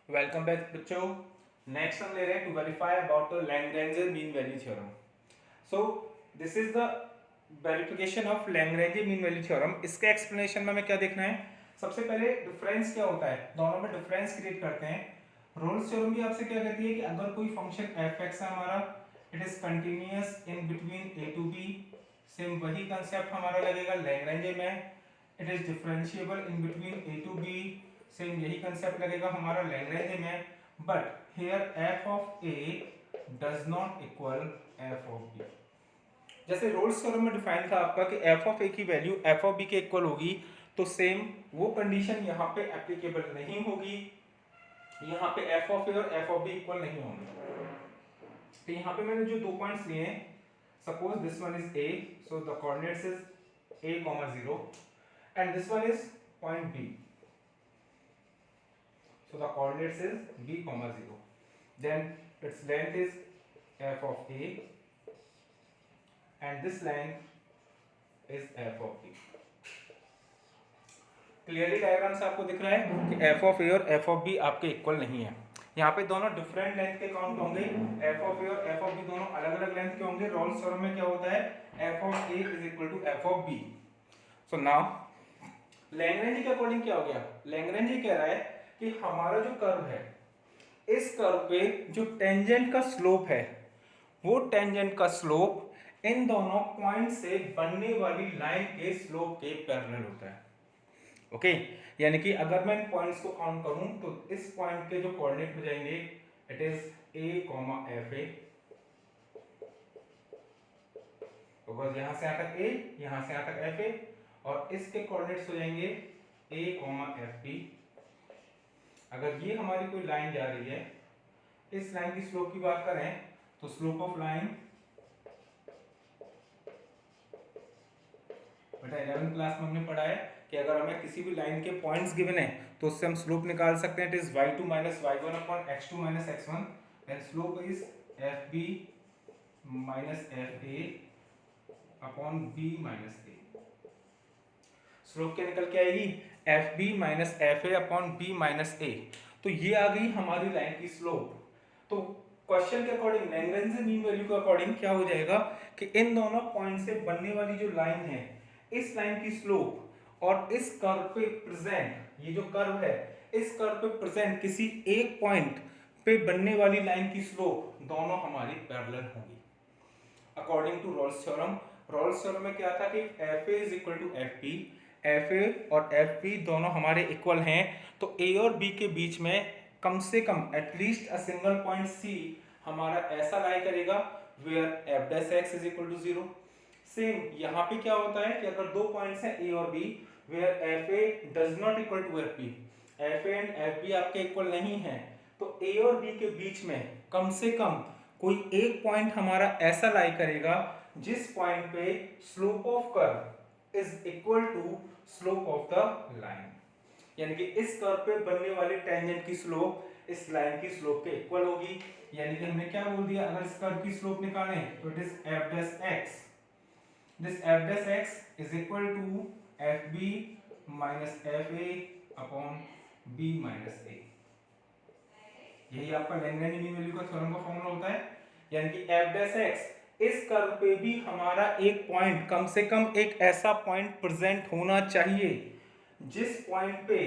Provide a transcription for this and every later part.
Welcome back बच्चों। Next हम ले रहे हैं to verify about the Lagrange mean value theorem. So this is the verification of Lagrange mean value theorem. इसके explanation में हमें क्या देखना है, सबसे पहले डिफरेंस क्या होता है, दोनों में डिफरेंस क्रिएट करते हैं। रोल्स थ्योरम भी आपसे क्या कहती है कि अगर कोई फंक्शन एफ एक्स है हमारा, it is continuous in between A to B, same वही कंसेप्ट हमारा लगेगा लैग्रेंज में। It is differentiable in between A to B, same यही कंसेप्ट लगेगा हमारा लैग्रेंज में। But here F of A does not equal F of B. जैसे Rolle's theorem में डिफाइन था आपका कि एफ ऑफ ए की वैल्यू एफ ऑफ बी के इक्वल होगी, तो सेम वो कंडीशन यहाँ पे एप्लीकेबल नहीं होगी। यहाँ पे एफ ऑफ ए और एफ ऑफ बी इक्वल नहीं होंगे। तो यहाँ पे मैंने जो दो पॉइंट्स लिए हैं, suppose this one is a, so the coordinates is a, 0 and this one is point B. So the coordinates is b, 0. Then its length is f of a and this length is f of b. Clearly diagram से आपको दिख रहा है कि f of a और f of b आपके इक्वल नहीं है। यहाँ पे दोनों डिफरेंट लेंथ के काउंट होंगे, f of a और f of b दोनों अलग अलग लेंथ के होंगे। रोल्स थ्योरम में क्या होता है, f of a is equal to f of b. So now Lagrange के अकॉर्डिंग क्या हो गया, लैग्रेंज ये कह रहा है कि हमारा जो कर्व है, इस कर्व पे जो टेंजेंट का स्लोप है, वो टेंजेंट का स्लोप इन दोनों पॉइंट से बनने वाली लाइन के स्लोप के पैरेलल होता है। ओके, यानी कि अगर मैं इन पॉइंट्स को काउंट करूं तो इस पॉइंट के जो कोऑर्डिनेट हो जाएंगे, it is a, F A, तो बस यहां से यहां तक a, यहां से यहां तक एफ ए, और इसके कोऑर्डिनेट्स हो जाएंगे a, एफ बी। अगर ये हमारी कोई लाइन जा रही है, इस लाइन की स्लोप की बात करें तो स्लोप ऑफ लाइन, बेटा 11th क्लास में हमने पढ़ा है कि अगर हमें किसी भी लाइन के पॉइंट्स गिवन है तो उससे हम स्लोप निकाल सकते हैं। It is y2 minus y1 upon x2 minus x1 and slope is fb minus fa upon b minus a। Slope क्या निकल के आएगी, fb minus fa upon b minus a। तो ये आ गई हमारी लाइन की स्लोप। तो क्वेश्चन के अकॉर्डिंग लैग्रेंज मीन वैल्यू के अकॉर्डिंग क्या हो जाएगा कि इन दोनों पॉइंट से बनने वाली जो लाइन है, इस लाइन की स्लोप और इस कर्व पे प्रेजेंट, ये जो कर्व है, इस कर्व पे प्रेजेंट किसी एक पॉइंट पे बनने वाली लाइन की स्लोप दोनों हमारी पैरेलल होंगी according to Rolle's theorem. Rolle's theorem में क्या था कि fa is equal to fp, fa और fp दोनों हमारे इक्वल हैं, तो a और b के बीच में कम से कम at least a single point c हमारा ऐसा लाई करेगा where f dash x is equal to 0। Same यहाँ पे क्या होता है कि अगर दो पॉइंट्स हैं a और b where fa does not equal to fp, fa and fb आपके इक्वल नहीं है, तो a और b के बीच में कम से कम कोई एक पॉइंट हमारा ऐसा लाई करेगा जिस पॉइंट पे slope of curve is equal to slope of the line, यानी कि इस कर्व पे बनने वाली टेंजेंट की स्लोप इस लाइन की स्लोप के इक्वल होगी। यानी कि हमने क्या बोल दिया, अगर इस कर्व की स्लोप निकालें तो it is f dash x, this f dash x is equal to fb minus fa upon b minus a। यही आपका लैग्रेंज मीन वैल्यू का थ्योरम का फॉर्मूला होता है। यानी कि f डैश x, इस कर्व पे भी हमारा एक पॉइंट, कम से कम एक ऐसा पॉइंट प्रेजेंट होना चाहिए जिस पॉइंट पे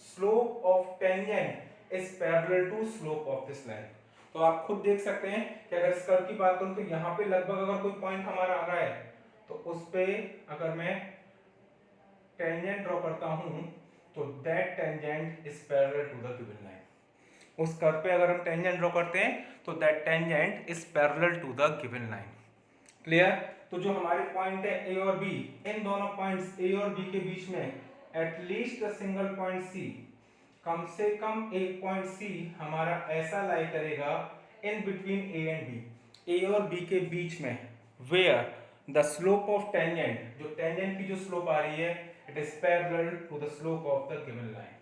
slope of tangent is parallel to slope of this line. तो आप खुद देख सकते हैं कि अगर इस कर्व की बात करूं तो यहाँ पे लगभग अगर कोई पॉइंट हमारा आ रहा है तो उस पे अगर मैं टेंजेंट ड्रॉ करता हूं तो that tangent is parallel to the given line. उस कर्व पे अगर हम टेंजेंट ड्रॉ करते हैं तो that tangent is parallel to the given line. Clear? तो जो हमारे पॉइंट है ए और बी, इन दोनों पॉइंट्स ए और बी के बीच में at least a single point C, कम से कम एक पॉइंट सी हमारा ऐसा लाई करेगा in between A and B, A और बी के बीच में, where the slope of tangent, जो टेंजेंट की जो स्लोप आ रही है, it is parallel to the slope of the given line.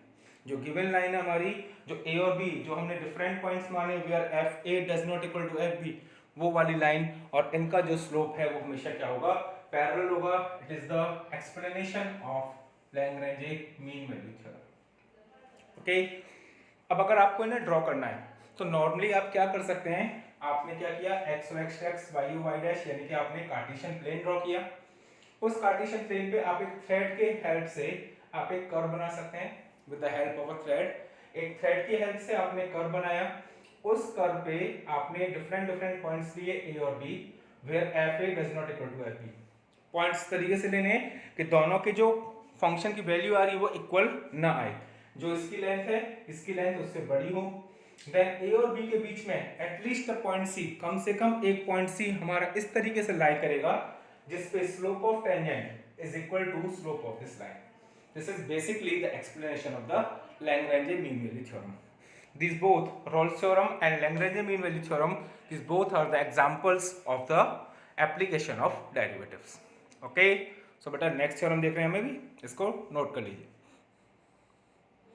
जो गिवन लाइन है हमारी, जो ए और बी, जो हमने डिफरेंट पॉइंट्स माने where F A does not equal to F B, वो वाली लाइन और इनका जो स्लोप है वो हमेशा क्या होगा, पैरेलल होगा। It is the explanation of Lagrange mean value theorem. Okay, अब अगर आपको इन्हें ड्रॉ करना है तो नॉर्मली आप क्या कर सकते हैं, आपने क्या किया, X X X Y Y dash, यानी कि आपने कार्टेशियन प्लेन ड्रॉ किया। उस कार्टेशियन प्लेन पे आप एक थ्रेड के हेल्प से आप एक कर्व बना सकते हैं with the help of a thread. एक थ्रेड की हेल्प से आपने कर्व बनाया, उस कर्व पे आपने डिफरेंट डिफरेंट पॉइंट्स लिए ए और B, where F A does not equal to F B. Points तरीके से लेने कि दोनों के जो फंक्शन की वैल्यू आ रही है वो इक्वल ना आए, जो इसकी लेंथ है इसकी लेंथ उससे बड़ी हो। देन ए और बी के बीच में एटलीस्ट द पॉइंट सी, कम से कम एक पॉइंट सी हमारा इस तरीके से लाई करेगा जिस पे slope of tangent is equal to slope of this line. This is basically the explanation of the Lagrange mean value theorem. These both, Rolle's theorem and Lagrange mean value theorem, these both are the examples of the application of derivatives. Okay, so बेटा next theorem देख रहे हैं, हमें भी इसको note कर लीजिए।